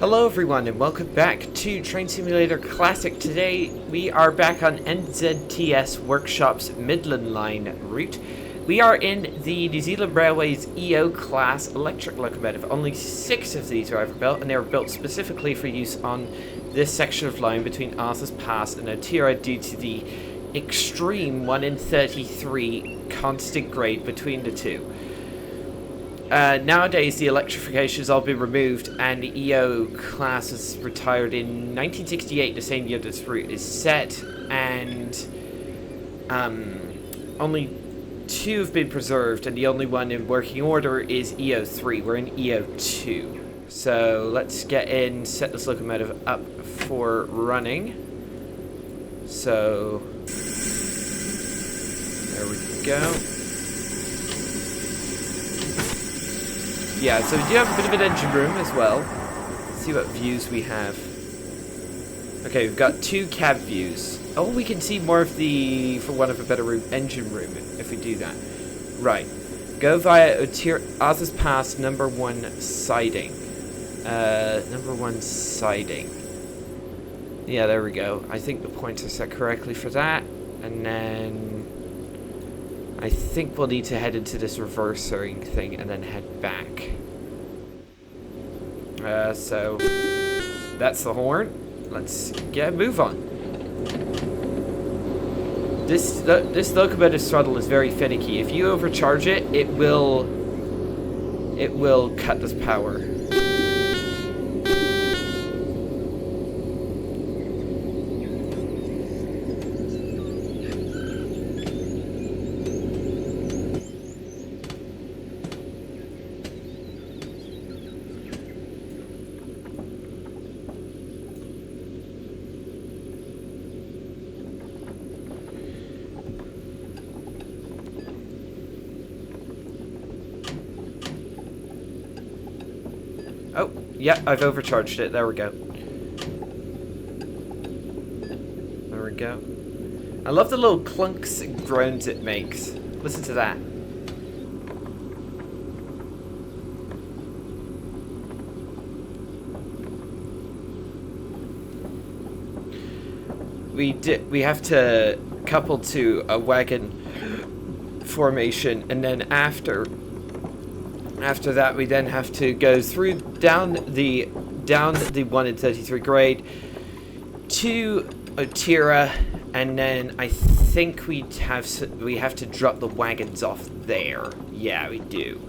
Hello everyone and welcome back to Train Simulator Classic. Today we are back on NZTS Workshop's Midland line route. We are in the New Zealand Railways EO class electric locomotive. Only 6 of these are ever built, and they were built specifically for use on this section of line between Arthur's Pass and Otira due to the extreme 1 in 33 constant grade between the two. Nowadays, the electrification has all been removed, and the EO class was retired in 1968, the same year this route is set, and only 2 have been preserved, and the only one in working order is EO3. We're in EO2. So let's get in, set this locomotive up for running. So there we go. Yeah, so we do have a bit of an engine room as well. Let's see what views we have. Okay, we've got 2 cab views. Oh, we can see more of the, for want of a better room, engine room if we do that. Right. Go via Otira, Arthur's Pass, number 1 siding. Number 1 siding. Yeah, there we go. I think the points are set correctly for that. And then I think we'll need to head into this reversing thing and then head back. So that's the horn. Let's get a move on. This locomotive's throttle is very finicky. If you overcharge it, it will cut this power. Oh, yeah, I've overcharged it. There we go. There we go. I love the little clunks and groans it makes. Listen to that. We have to couple to a wagon formation, and then after that, we then have to go through down the 1 in 33 grade to Otira, and then I think we have to drop the wagons off there. Yeah, we do.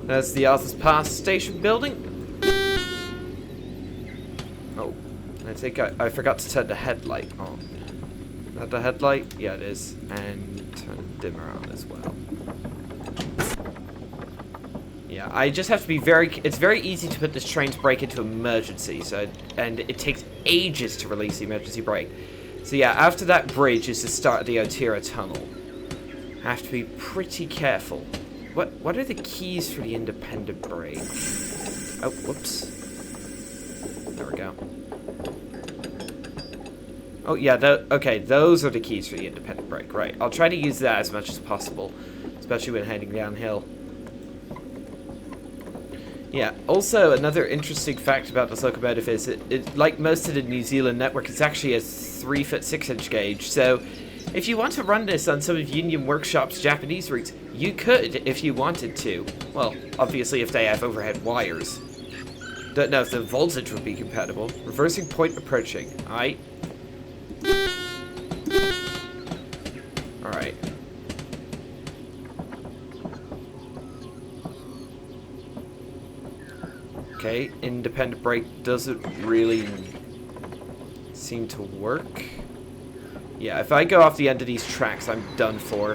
That's the Arthur's Pass station building. Oh, I think I forgot to turn the headlight on. Is that the headlight? Yeah, it is. And turn the dimmer on as well. Yeah, I just have to be it's very easy to put this train to brake into emergency, and it takes ages to release the emergency brake. So yeah, after that bridge is the start of the Otira tunnel. I have to be pretty careful. What are the keys for the independent brake? Oh, whoops. There we go. Oh, yeah, okay, those are the keys for the independent brake. Right, I'll try to use that as much as possible, especially when heading downhill. Yeah, also, another interesting fact about this locomotive is it like most of the New Zealand network, it's actually a 3-foot 6-inch gauge, so if you want to run this on some of Union Workshop's Japanese routes, you could if you wanted to. Well, obviously if they have overhead wires. Don't know if the voltage would be compatible. Reversing point approaching. Alright. Alright. Okay, independent brake doesn't really seem to work. Yeah, if I go off the end of these tracks, I'm done for.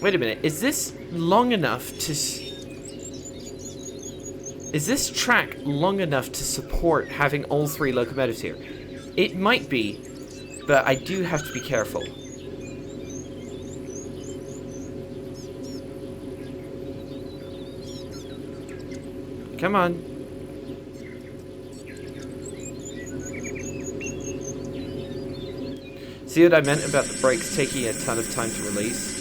Wait a minute, is this long enough to... Is this track long enough to support having all 3 locomotives here? It might be, but I do have to be careful. Come on. See what I meant about the brakes taking a ton of time to release?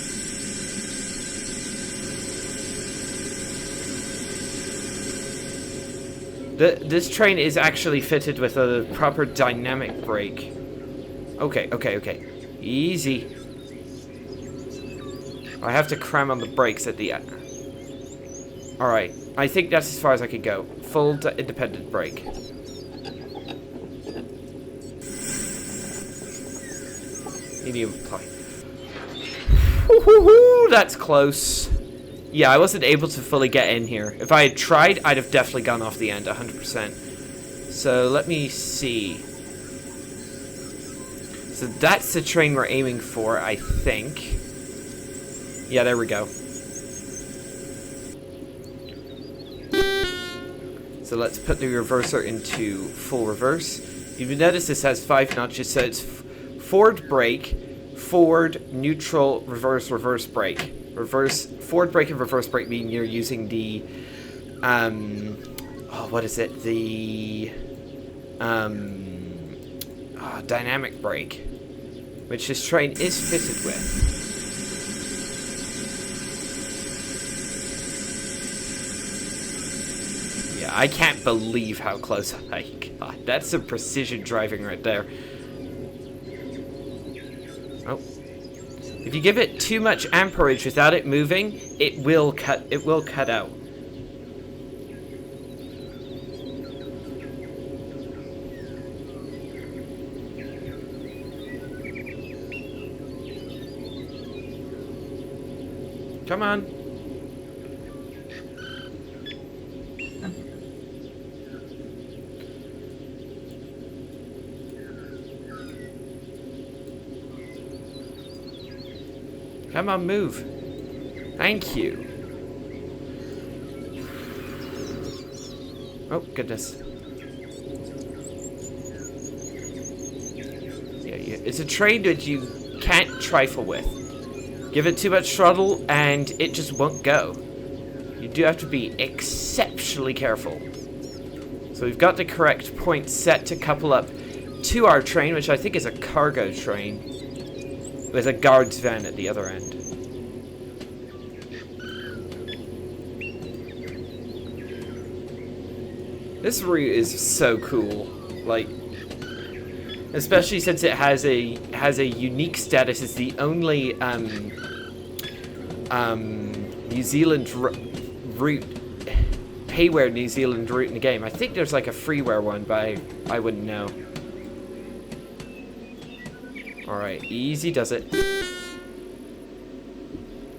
This train is actually fitted with a proper dynamic brake. Okay, okay, okay. Easy. I have to cram on the brakes at the end. Alright, I think that's as far as I can go. Full independent brake. Medium apply. Woohoo! That's close. Yeah, I wasn't able to fully get in here. If I had tried, I'd have definitely gone off the end, 100%. So, let me see. So, that's the train we're aiming for, I think. Yeah, there we go. So, let's put the reverser into full reverse. You've noticed this has 5 notches, so it's forward brake, forward, neutral, reverse, reverse brake. Reverse, forward brake and reverse brake mean you're using the, what is it? The, dynamic brake, which this train is fitted with. Yeah, I can't believe how close I got. That's some precision driving right there. Oh. If you give it too much amperage without it moving, it will cut out. Come on. Come on, move. Thank you. Oh, goodness. Yeah, it's a train that you can't trifle with. Give it too much throttle and it just won't go. You do have to be exceptionally careful. So we've got the correct point set to couple up to our train, which I think is a cargo train, with a guard's van at the other end. This route is so cool, like, especially since it has a unique status. It's the only New Zealand route, payware New Zealand route in the game. I think there's like a freeware one, but I wouldn't know. Alright, easy does it.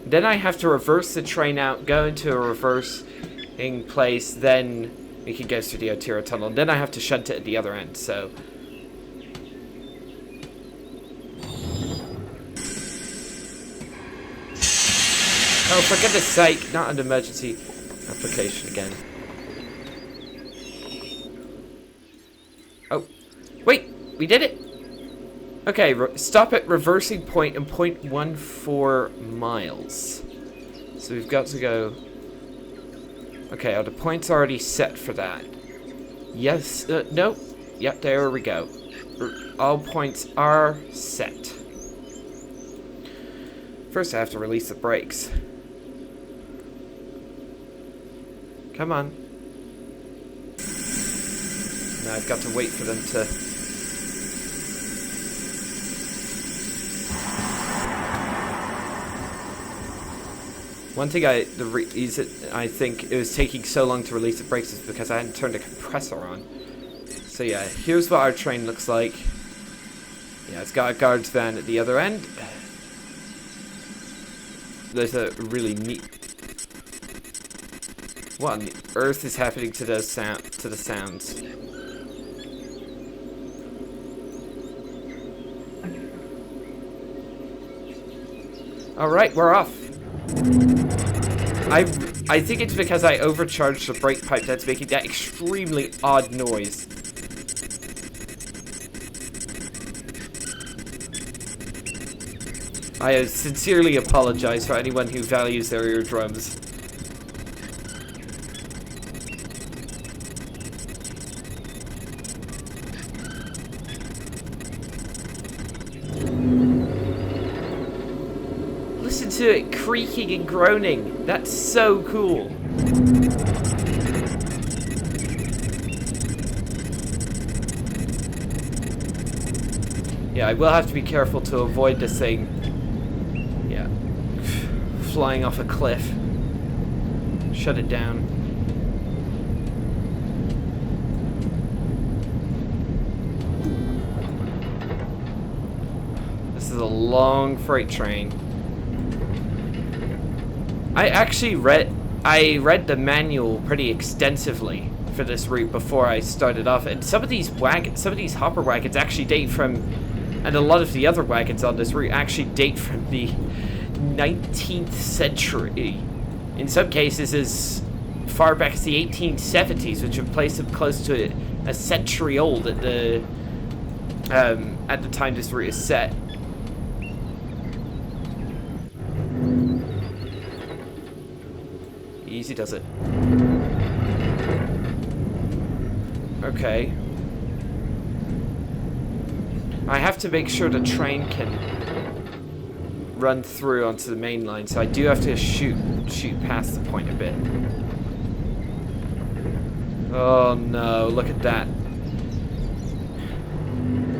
Then I have to reverse the train out, go into a reversing place, then we can go through the Otira tunnel. Then I have to shunt it at the other end, so... Oh, for goodness sake, not an emergency application again. Oh, wait, we did it! Okay, stop at reversing point and 0.14 miles. So we've got to go... Okay, are the points already set for that? Yes, nope. Yep, there we go. All points are set. First I have to release the brakes. Come on. Now I've got to wait for them to... One thing I think it was taking so long to release the brakes is because I hadn't turned the compressor on. So yeah, here's what our train looks like. Yeah, it's got a guard's van at the other end. There's a really neat... What on the earth is happening to those the sounds? Alright, we're off. I think it's because I overcharged the brake pipe that's making that extremely odd noise. I sincerely apologize for anyone who values their eardrums. Listen to it creaking and groaning. That's so cool. Yeah, I will have to be careful to avoid this thing. Yeah. Flying off a cliff. Shut it down. This is a long freight train. I actually read the manual pretty extensively for this route before I started off, and some of these hopper wagons actually date from, and a lot of the other wagons on this route actually date from the 19th century. In some cases as far back as the 1870s, which would place them close to a century old at the time this route is set. Easy does it. Okay. I have to make sure the train can run through onto the main line, so I do have to shoot past the point a bit. Oh no, look at that.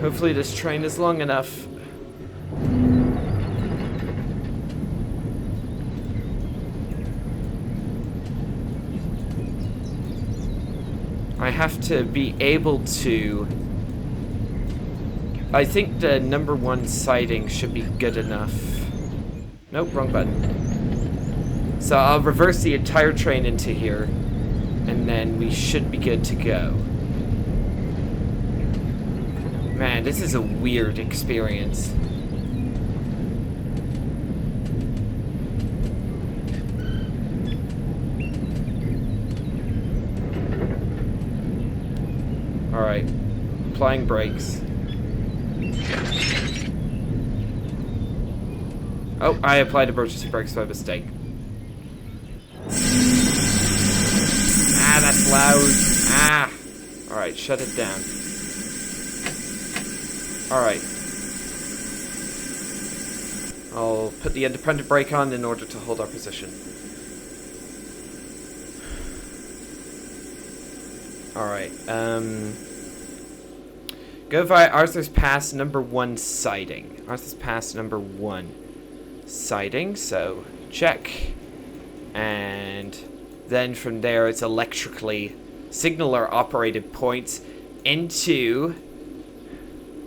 Hopefully this train is long enough. I have to be able to... I think the #1 sighting should be good enough. Nope, wrong button. So I'll reverse the entire train into here, and then we should be good to go. Man, this is a weird experience. Alright, applying brakes. Oh, I applied emergency brakes by mistake. Ah, that's loud. Ah! Alright, shut it down. Alright. I'll put the independent brake on in order to hold our position. Alright, go via Arthur's Pass #1 sighting. Arthur's Pass #1 sighting, so check. And then from there it's electrically signaler operated points into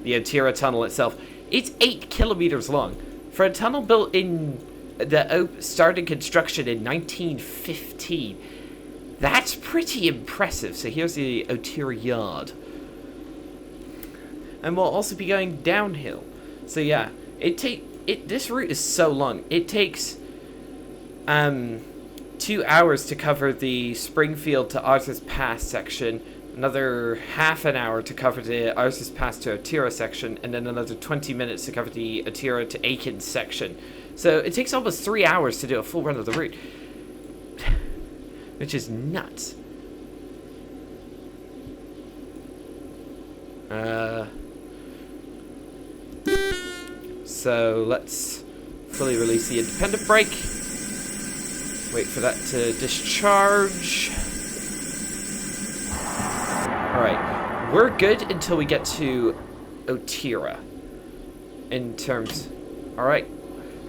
the Otira tunnel itself. It's 8 kilometers long. For a tunnel built in the started construction in 1915, that's pretty impressive. So here's the Otira yard. And we'll also be going downhill. So yeah, this route is so long. It takes 2 hours to cover the Springfield to Arthur's Pass section, another half an hour to cover the Arthur's Pass to Otira section, and then another 20 minutes to cover the Otira to Aiken section. So it takes almost 3 hours to do a full run of the route, which is nuts. So let's fully release the independent brake. Wait for that to discharge. Alright, we're good until we get to Otira. In terms... Alright,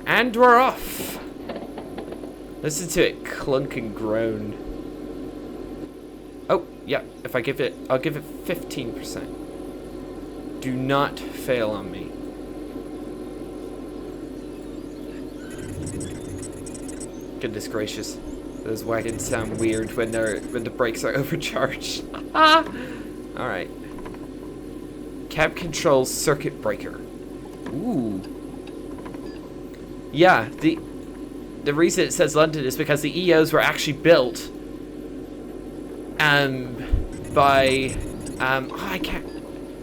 and we're off. Listen to it clunk and groan. Oh, yeah, if I give it... I'll give it 15%. Do not fail on me. Goodness gracious, those wagons sound weird when the brakes are overcharged. Ah! All right. Cab control circuit breaker. Ooh. Yeah, the reason it says London is because the EOs were actually built by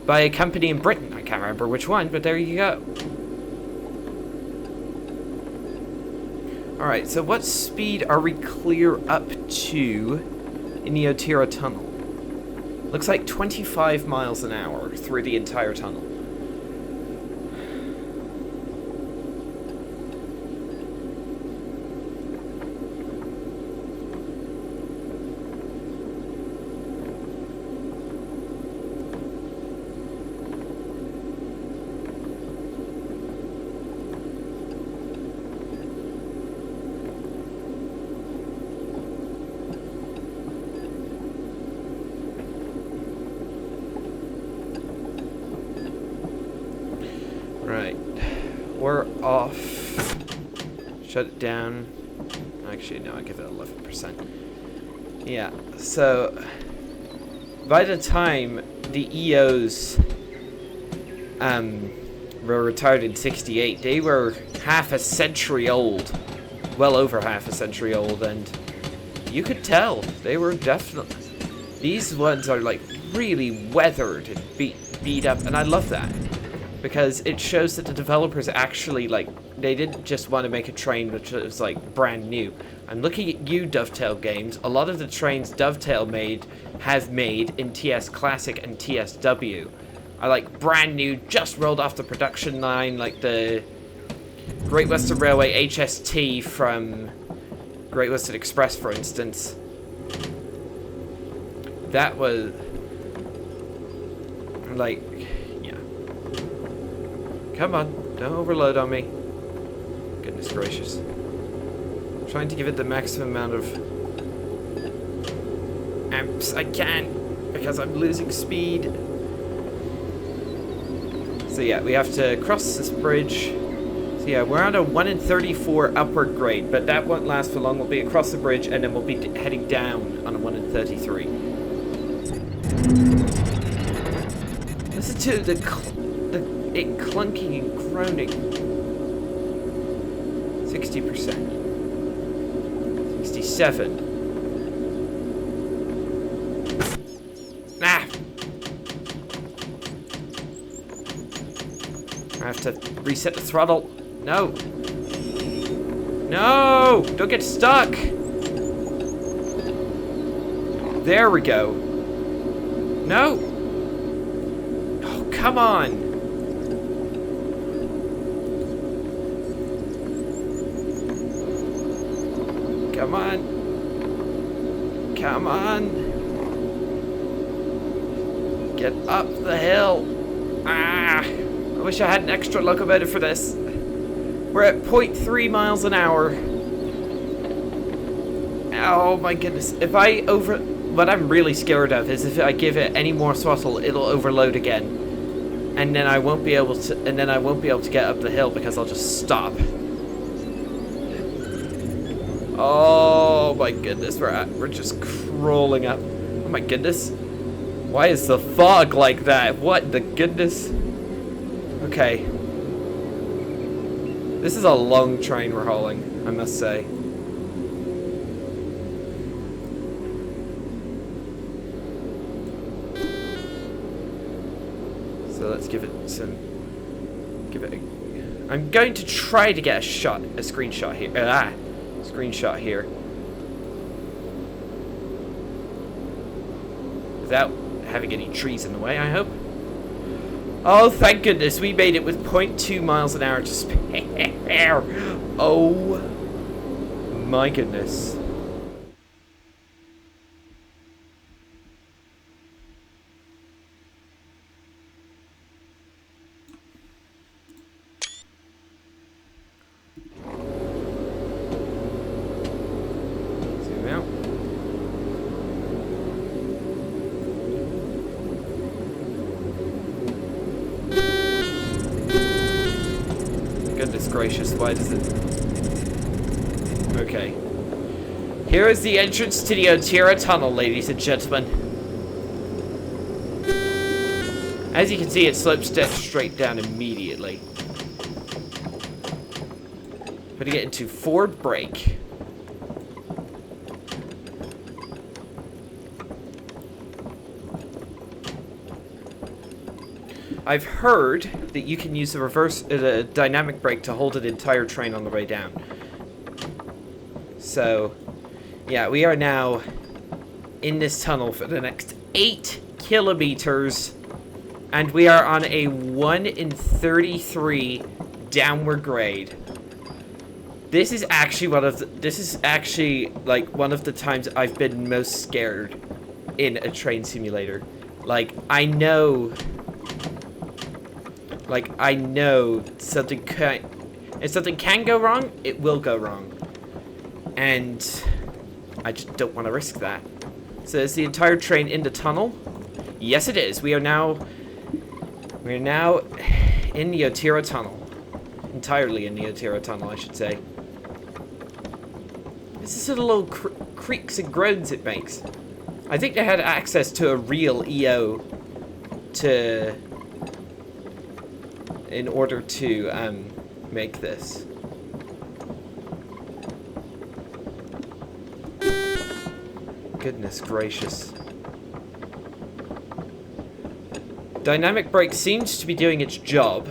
by a company in Britain. I can't remember which one, but there you go. Alright, so what speed are we clear up to in the Otira tunnel? Looks like 25 miles an hour through the entire tunnel. Right, we're off. Shut it down. Actually, no, I give it 11%. Yeah, so by the time the EOs were retired in 68, they were half a century old. Well over half a century old, and you could tell they were definitely... These ones are like really weathered and beat up, and I love that. Because it shows that the developers actually, like, they didn't just want to make a train which was, like, brand new. I'm looking at you, Dovetail Games. A lot of the trains Dovetail have made in TS Classic and TSW are, like, brand new, just rolled off the production line, like the Great Western Railway HST from Great Western Express, for instance. That was, like... Come on, don't overload on me. Goodness gracious. I'm trying to give it the maximum amount of amps I can because I'm losing speed. So yeah, we have to cross this bridge. So yeah, we're on a 1 in 34 upward grade, but that won't last for long. We'll be across the bridge and then we'll be heading down on a 1 in 33. Listen to it clunking and groaning. 60%. 67. Ah! I have to reset the throttle. No! No! Don't get stuck! There we go. No! Oh, come on! Come on. Come on. Get up the hill. Ah! I wish I had an extra locomotive for this. We're at 0.3 miles an hour. Oh my goodness. If I what I'm really scared of is if I give it any more throttle, it'll overload again. And then I won't be able to get up the hill because I'll just stop. Oh my goodness, we're just crawling up. Oh my goodness. Why is the fog like that? What the goodness? Okay. This is a long train we're hauling, I must say. So let's give it some... I'm going to try to get a screenshot here. Screenshot here. Without having any trees in the way, I hope. Oh, thank goodness, we made it with 0.2 miles an hour to spare. Oh, my goodness. Goodness gracious, why does it... Okay. Here is the entrance to the Otira tunnel, ladies and gentlemen. As you can see, it slopes dead straight down immediately. Putting it into forward brake. I've heard that you can use the dynamic brake to hold an entire train on the way down. So, yeah, we are now in this tunnel for the next 8 kilometers. And we are on a 1 in 33 downward grade. This is actually one of the times I've been most scared in a train simulator. Like, I know something if something can go wrong, it will go wrong. And I just don't want to risk that. So is the entire train in the tunnel? Yes, it is. We're now in the Otira tunnel. Entirely in the Otira tunnel, I should say. This is the little creaks and groans it makes. I think they had access to a real EO in order to make this. Goodness gracious. Dynamic brake seems to be doing its job,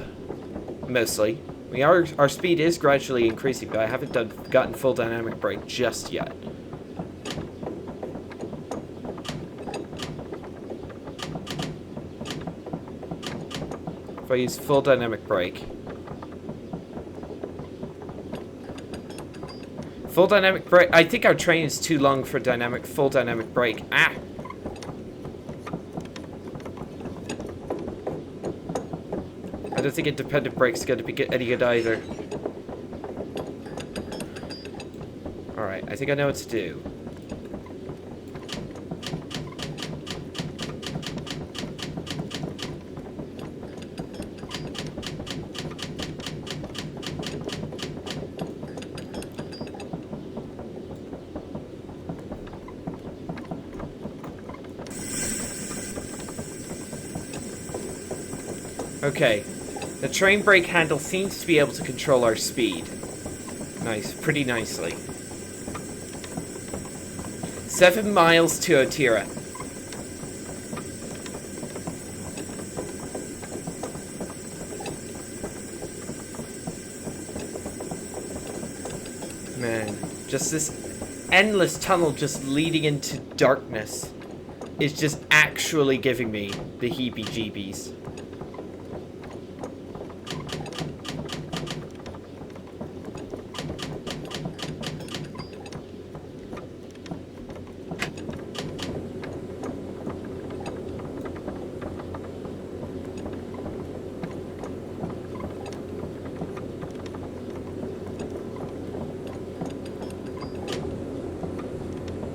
mostly. Our speed is gradually increasing, but I haven't gotten full dynamic brake just yet. If I use full dynamic brake. Full dynamic brake. I think our train is too long for full dynamic brake. Ah! I don't think independent brake's going to be any good either. Alright, I think I know what to do. Okay. The train brake handle seems to be able to control our speed. Nice, pretty nicely. 7 miles to Otira. Man, just this endless tunnel just leading into darkness is just actually giving me the heebie-jeebies.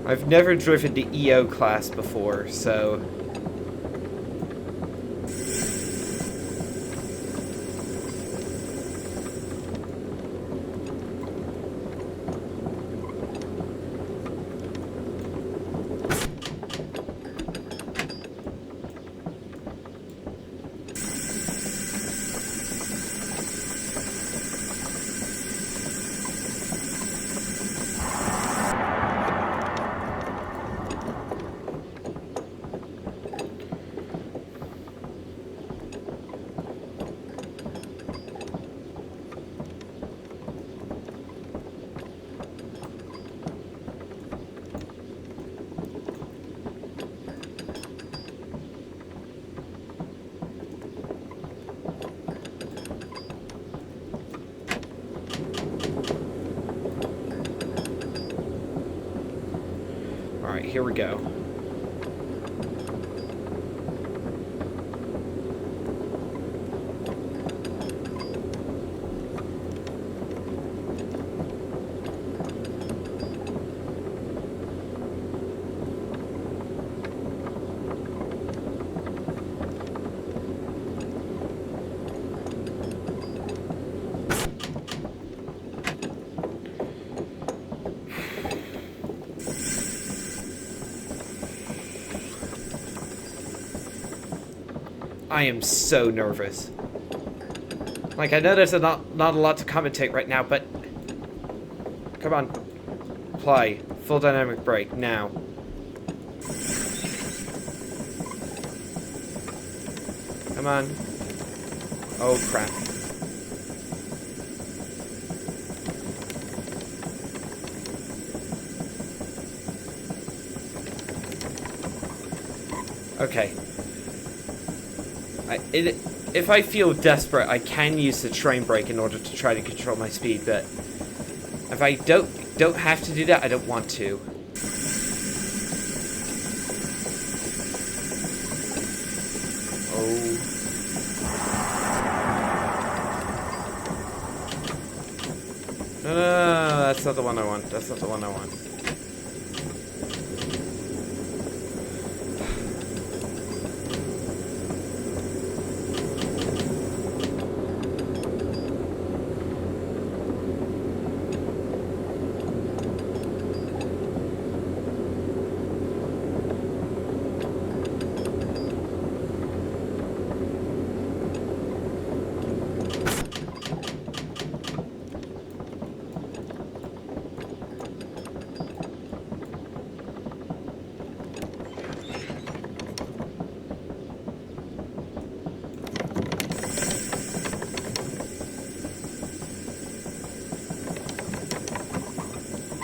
I've never driven the EO class before, so... Alright, here we go. I am so nervous. Like, I know there's not a lot to commentate right now, but... Come on. Apply. Full dynamic brake, now. Come on. Oh, crap. Okay. If I feel desperate, I can use the train brake in order to try to control my speed, but if I don't have to do that, I don't want to. Oh. No, that's not the one I want. That's not the one I want.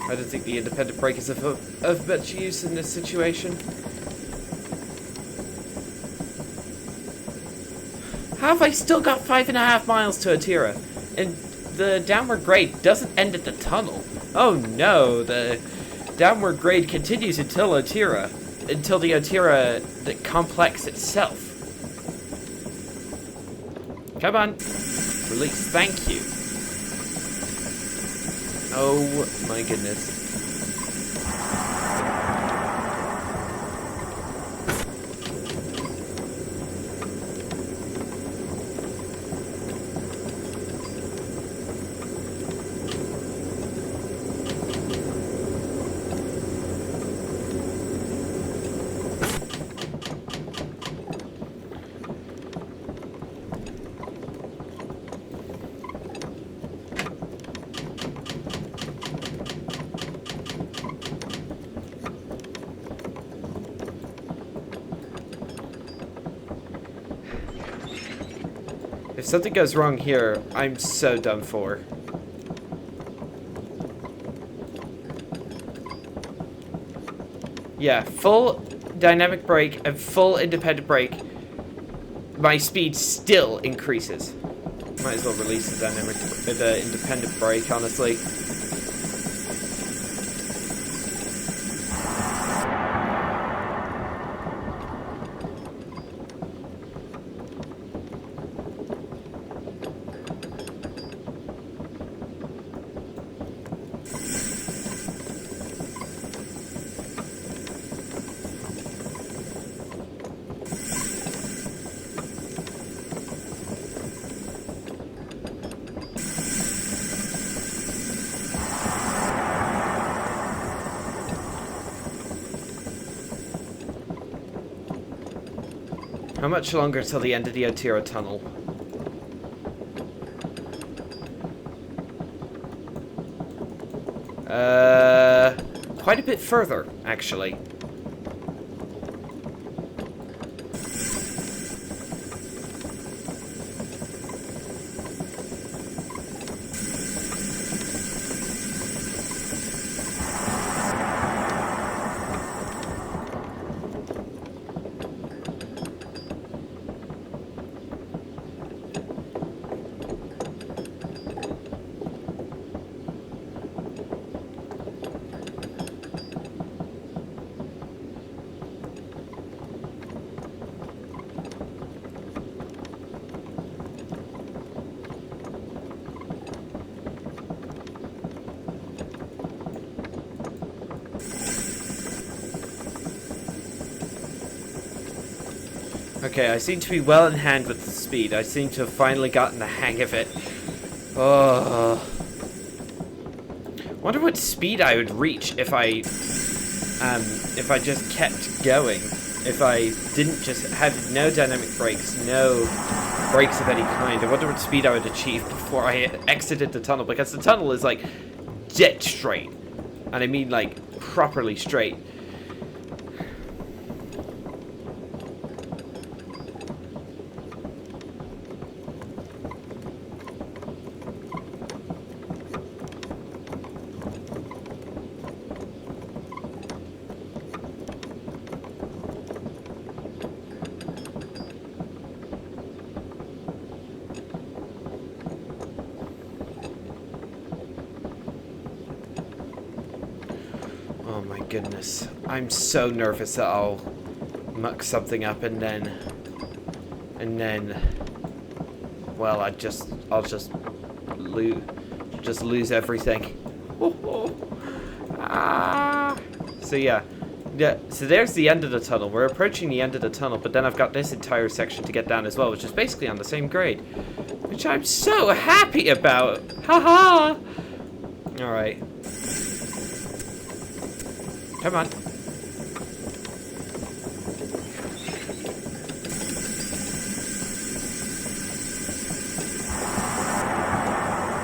I don't think the independent brake is of much use in this situation. How have I still got 5.5 miles to Otira? And the downward grade doesn't end at the tunnel. Oh no, the downward grade continues until Otira. Until the Otira, the complex itself. Come on. Release, thank you. Oh my goodness. If something goes wrong here, I'm so done for. Yeah, full dynamic brake and full independent brake, my speed still increases. Might as well release the independent brake, honestly. How much longer till the end of the Otira tunnel? Quite a bit further, actually. Okay, I seem to be well in hand with the speed. I seem to have finally gotten the hang of it. Oh. Wonder what speed I would reach if I just kept going. If I didn't just have no dynamic brakes, no brakes of any kind. I wonder what speed I would achieve before I exited the tunnel, because the tunnel is like dead straight. And I mean like properly straight. goodness. I'm so nervous that I'll muck something up and then, well, I'll just lose everything. So yeah, so there's the end of the tunnel. We're approaching the end of the tunnel, but then I've got this entire section to get down as well, which is basically on the same grade, which I'm so happy about. Haha. All right. Come on.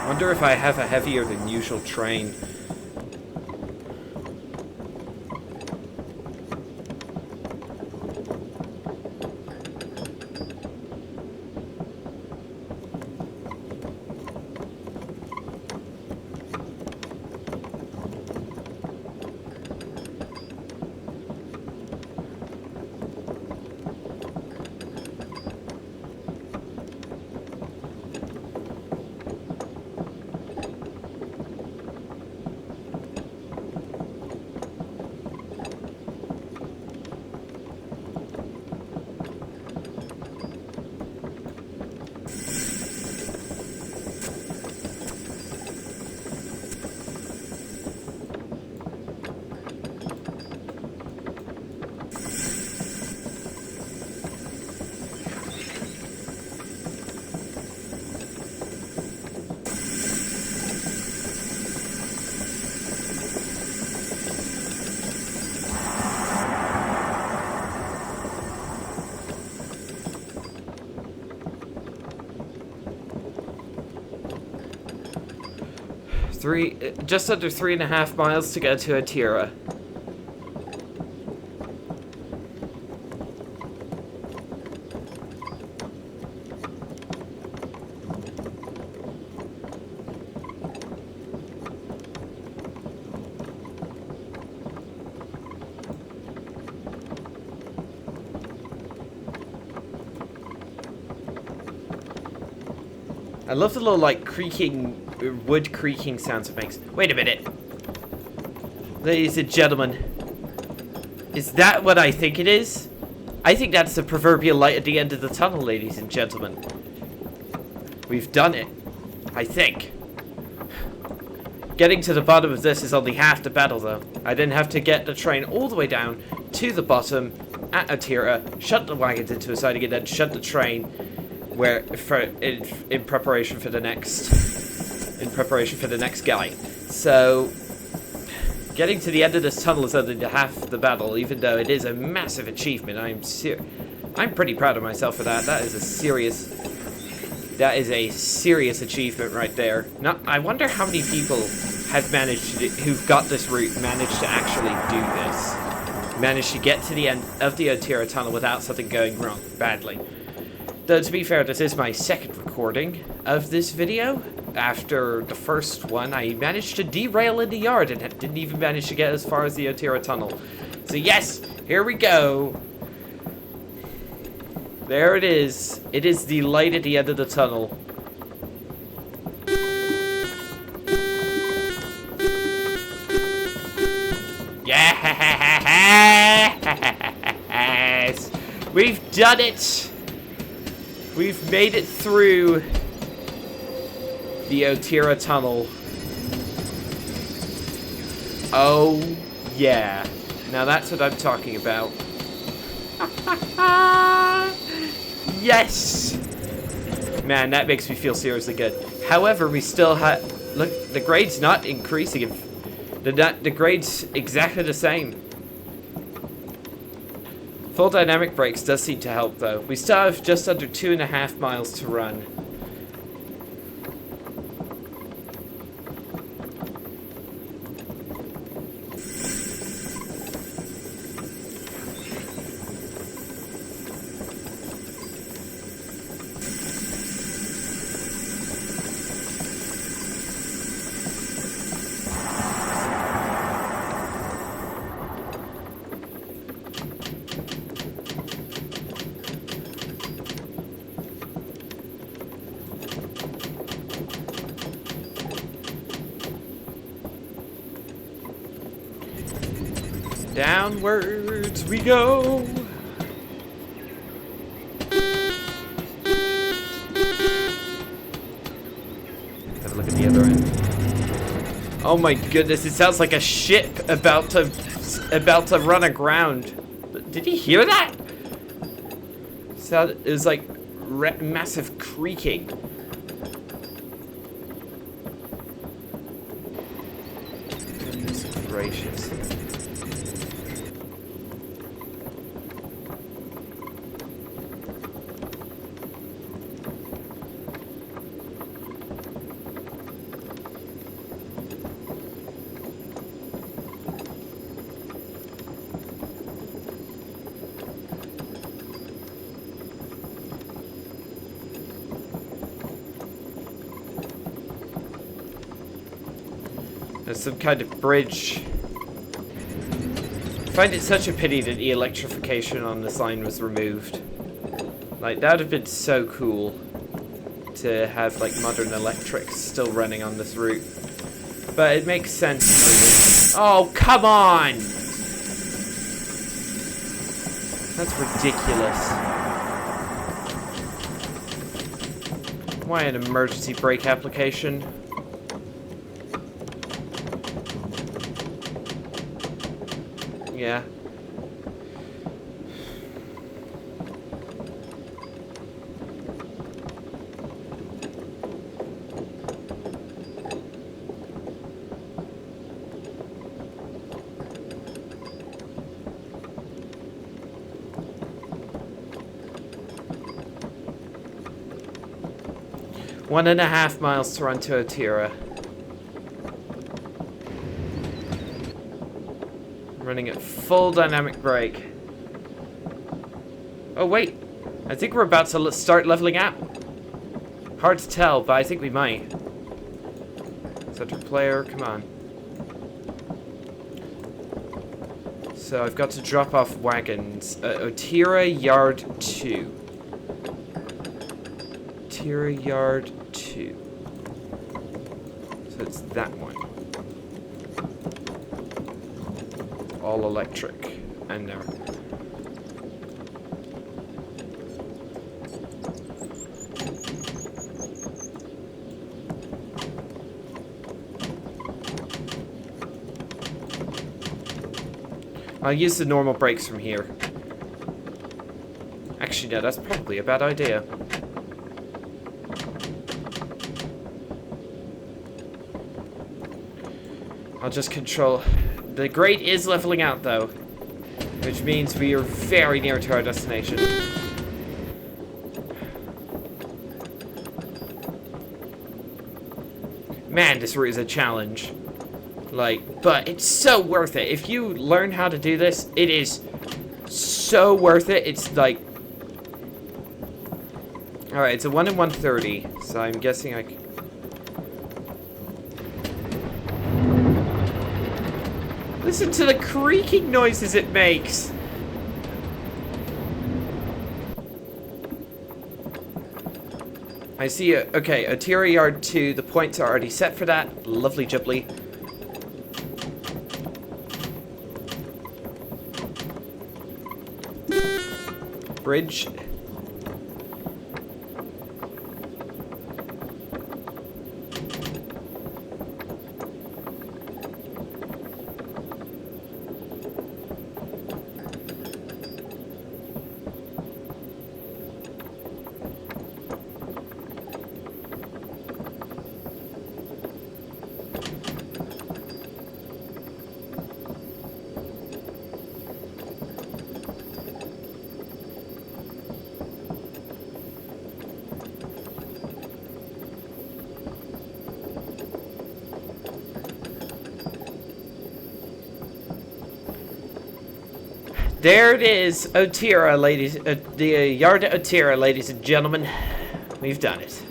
Wonder if I have a heavier than usual train. Just under 3.5 miles to get to Otira. I love the little, like, creaking, wood creaking sounds it makes. Wait a minute. Ladies and gentlemen. Is that what I think it is? I think that's the proverbial light at the end of the tunnel, ladies and gentlemen. We've done it. I think. Getting to the bottom of this is only half the battle, though. I didn't have to get the train all the way down to the bottom at Otira, shut the wagons into a side again, then shut the train in preparation for the next guy. So getting to the end of this tunnel is only half the battle, even though it is a massive achievement. I'm pretty proud of myself for that. That is a serious achievement right there. Now, I wonder how many people have who've got this route, managed to actually do this. Managed to get to the end of the Otira tunnel without something going wrong badly. Though, to be fair, this is my second recording of this video. After the first one, I managed to derail in the yard and didn't even manage to get as far as the Otira tunnel. So yes, here we go. There it is. It is the light at the end of the tunnel. Yes! We've done it! We've made it through the Otira tunnel. Oh, yeah. Now that's what I'm talking about. Yes! Man, that makes me feel seriously good. However, we still have... Look, the grade's not increasing. The grade's exactly the same. Full dynamic brakes does seem to help, though. We still have just under 2.5 miles to run. Downwards we go. Have a look at the other end. Oh my goodness, it sounds like a ship about to run aground. Did you hear that? It was like massive creaking. Goodness gracious. There's some kind of bridge. I find it such a pity that the electrification on the sign was removed. Like, that would have been so cool to have, like, modern electrics still running on this route. But it makes sense. Oh, come on! That's ridiculous. Why an emergency brake application? Yeah. One and a half miles to run to Otira. Running at full dynamic brake. Oh wait, I think we're about to start leveling out. Hard to tell, but I think we might. Center player, come on. So I've got to drop off wagons. Otira Yard 2. Otira Yard 2. So it's that one. All electric, and there. I'll use the normal brakes from here. Actually, no, that's probably a bad idea. I'll just control. The grade is leveling out, though, which means we are very near to our destination. Man, this route is a challenge. Like, but it's so worth it. If you learn how to do this, it is so worth it. It's like... Alright, it's a 1 in 130, so I'm guessing I can... Listen to the creaking noises it makes. I see it. Okay, Otira Yard 2. The points are already set for that. Lovely jubbly. Bridge. There it is, Otira, ladies. The Yard at Otira, ladies and gentlemen. We've done it.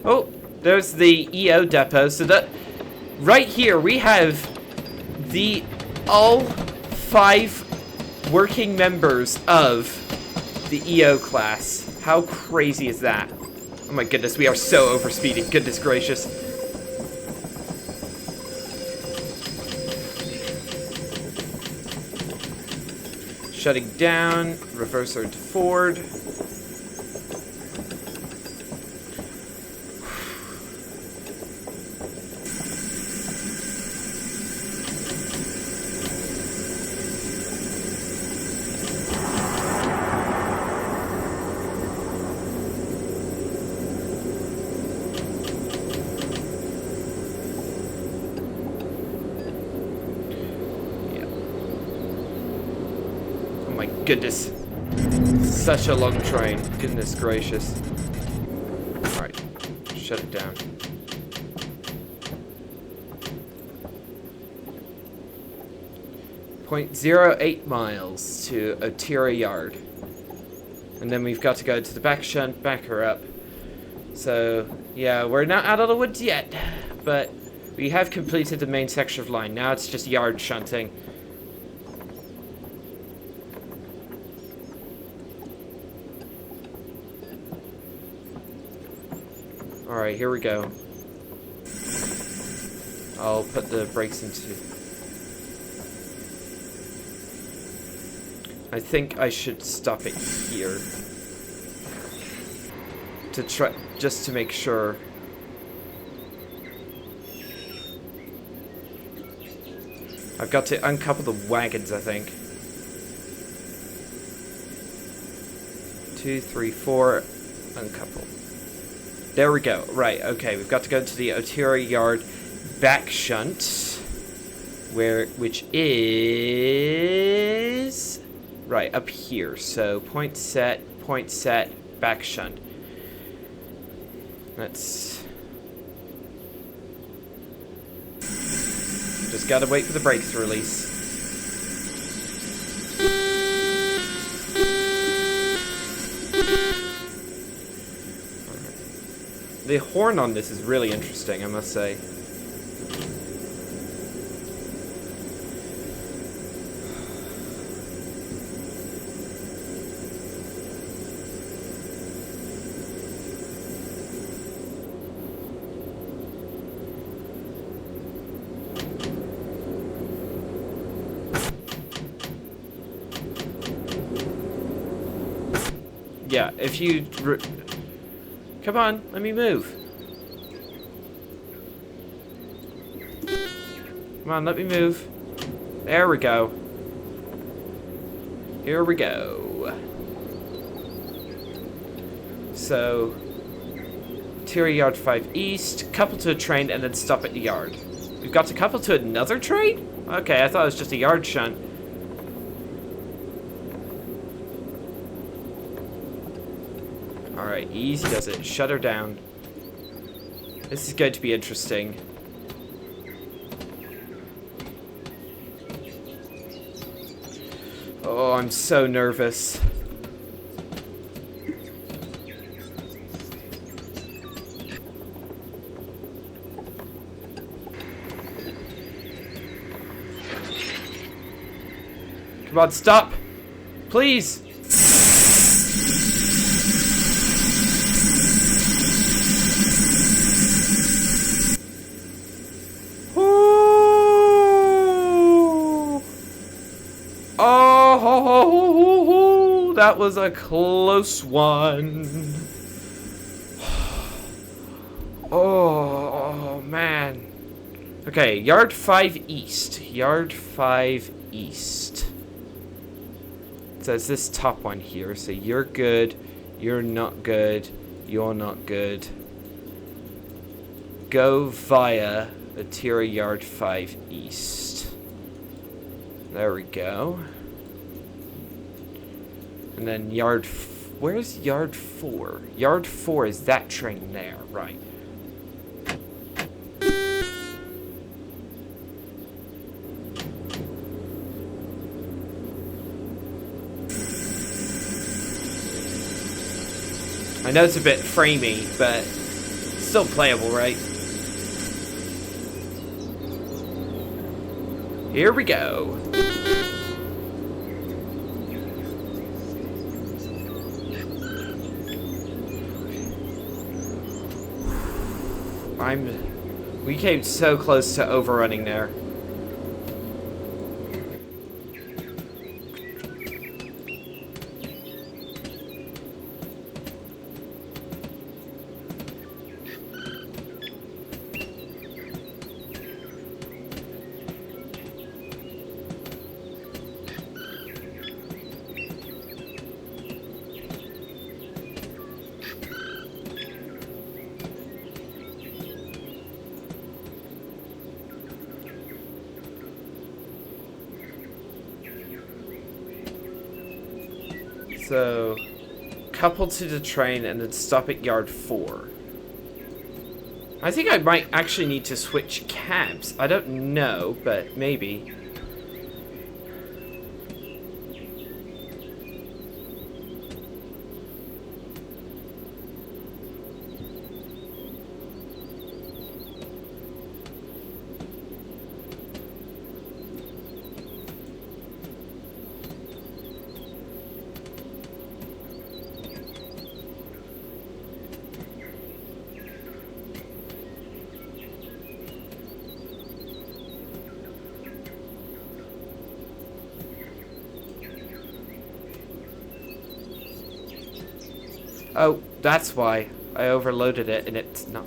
Oh, There's the EO depot. So that right here we have the all 5 working members of the EO class. How crazy is that? Oh my goodness, we are so overspeeding. Goodness gracious. Shutting down, reverser into forward. Goodness. Such a long train. Goodness gracious. Alright. Shut it down. .08 miles to Otira Yard. And then we've got to go to the back shunt, back her up. So, yeah, we're not out of the woods yet. But we have completed the main section of line. Now it's just yard shunting. Alright, here we go. I'll put the brakes into... I think I should stop it here. To try... just to make sure. I've got to uncouple the wagons, I think. 2, 3, 4... uncouple. There we go. Right, okay. We've got to go to the Otira Yard back shunt, which is right up here. So point set, back shunt. Let's just gotta wait for the brakes to release. The horn on this is really interesting, I must say. Yeah, if you... Come on, let me move. Come on, let me move. There we go. Here we go. So, Otira Yard 5 East, couple to a train, and then stop at the yard. We've got to couple to another train? Okay, I thought it was just a yard shunt. Alright, easy does it. Shut her down. This is going to be interesting. Oh, I'm so nervous. Come on, stop! Please! Oh, that was a close one. Oh, man. Okay, Yard 5 East. Yard 5 East. It says this top one here. So you're good, you're not good, you're not good. Go via Otira Yard 5 East. There we go. And then where's Yard 4? Yard 4 is that train there, right. I know it's a bit framey, but still playable, right? Here we go. We came so close to overrunning there. So, couple to the train and then stop at yard 4. I think I might actually need to switch cabs. I don't know, but maybe. Oh, that's why. I overloaded it and it's not.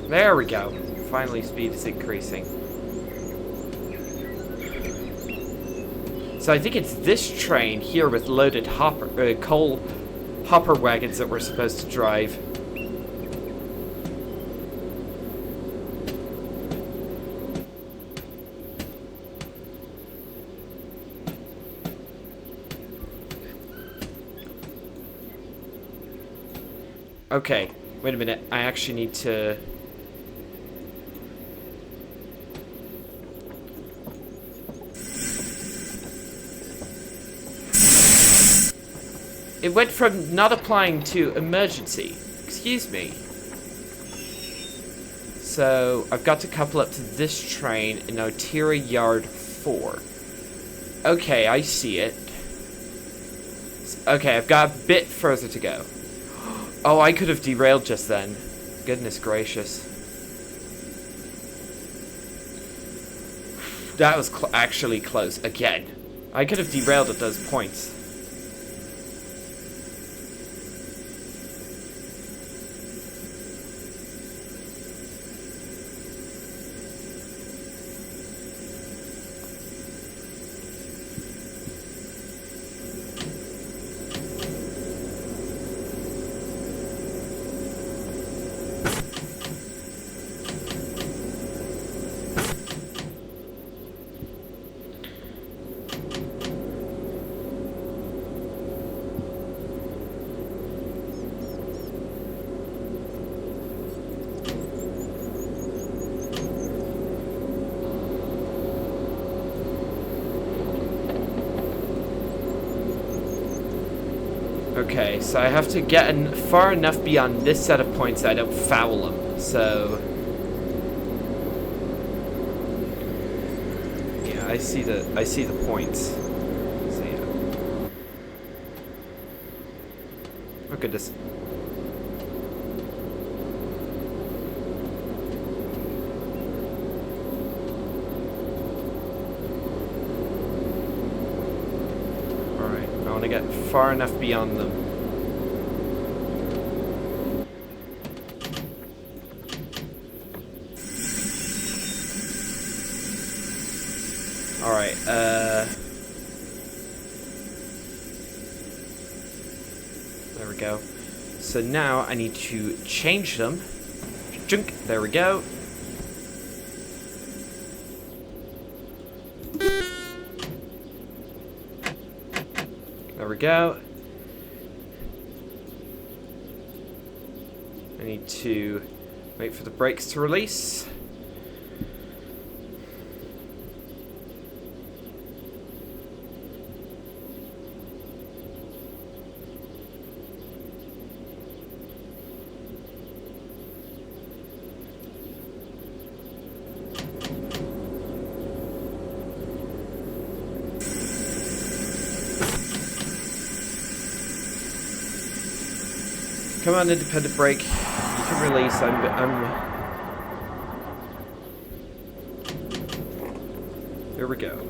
There we go. Finally, speed is increasing. So I think it's this train here with loaded coal hopper wagons that we're supposed to drive. Okay, wait a minute. I actually need to... It went from not applying to emergency. Excuse me. So, I've got to couple up to this train in Otira Yard 4. Okay, I see it. Okay, I've got a bit further to go. Oh, I could have derailed just then. Goodness gracious. That was actually close. Again. I could have derailed at those points. Okay, so I have to get far enough beyond this set of points that I don't foul them. So, yeah, I see the points. So yeah. Oh goodness. Alright, I want to get far enough beyond them. Alright, there we go. So now I need to change them. Junk, there we go. There we go. I need to wait for the brakes to release. Come on, independent brake. You can release. There we go.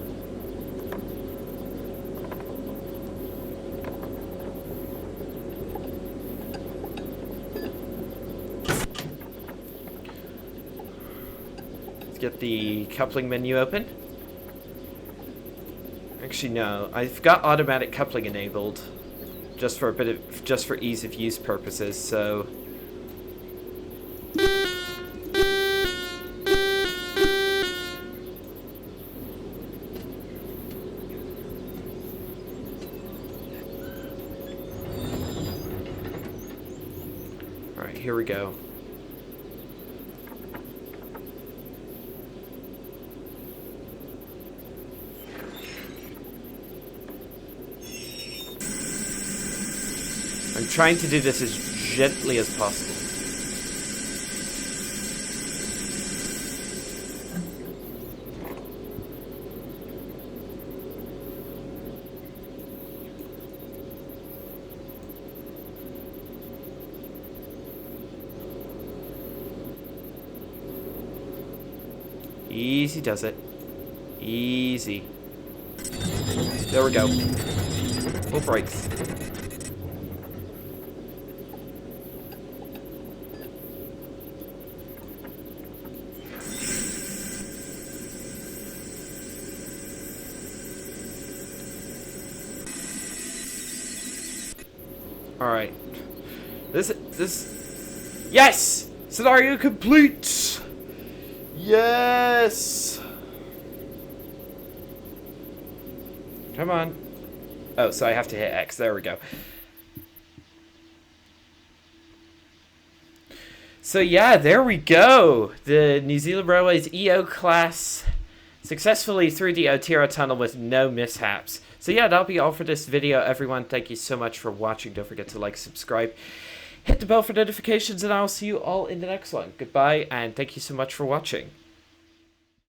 Let's get the coupling menu open. Actually, no. I've got automatic coupling enabled, just for ease of use purposes. So. Alright, here we go. I'm trying to do this as gently as possible. Easy does it. Easy. There we go. Full brakes. Alright. This... Yes! Scenario complete! Yes! Come on. Oh, so I have to hit X. There we go. So yeah, there we go. The New Zealand Railways EO class successfully through the Otira tunnel with no mishaps. So yeah, that'll be all for this video, everyone. Thank you so much for watching. Don't forget to like, subscribe, hit the bell for notifications, and I'll see you all in the next one. Goodbye, and thank you so much for watching.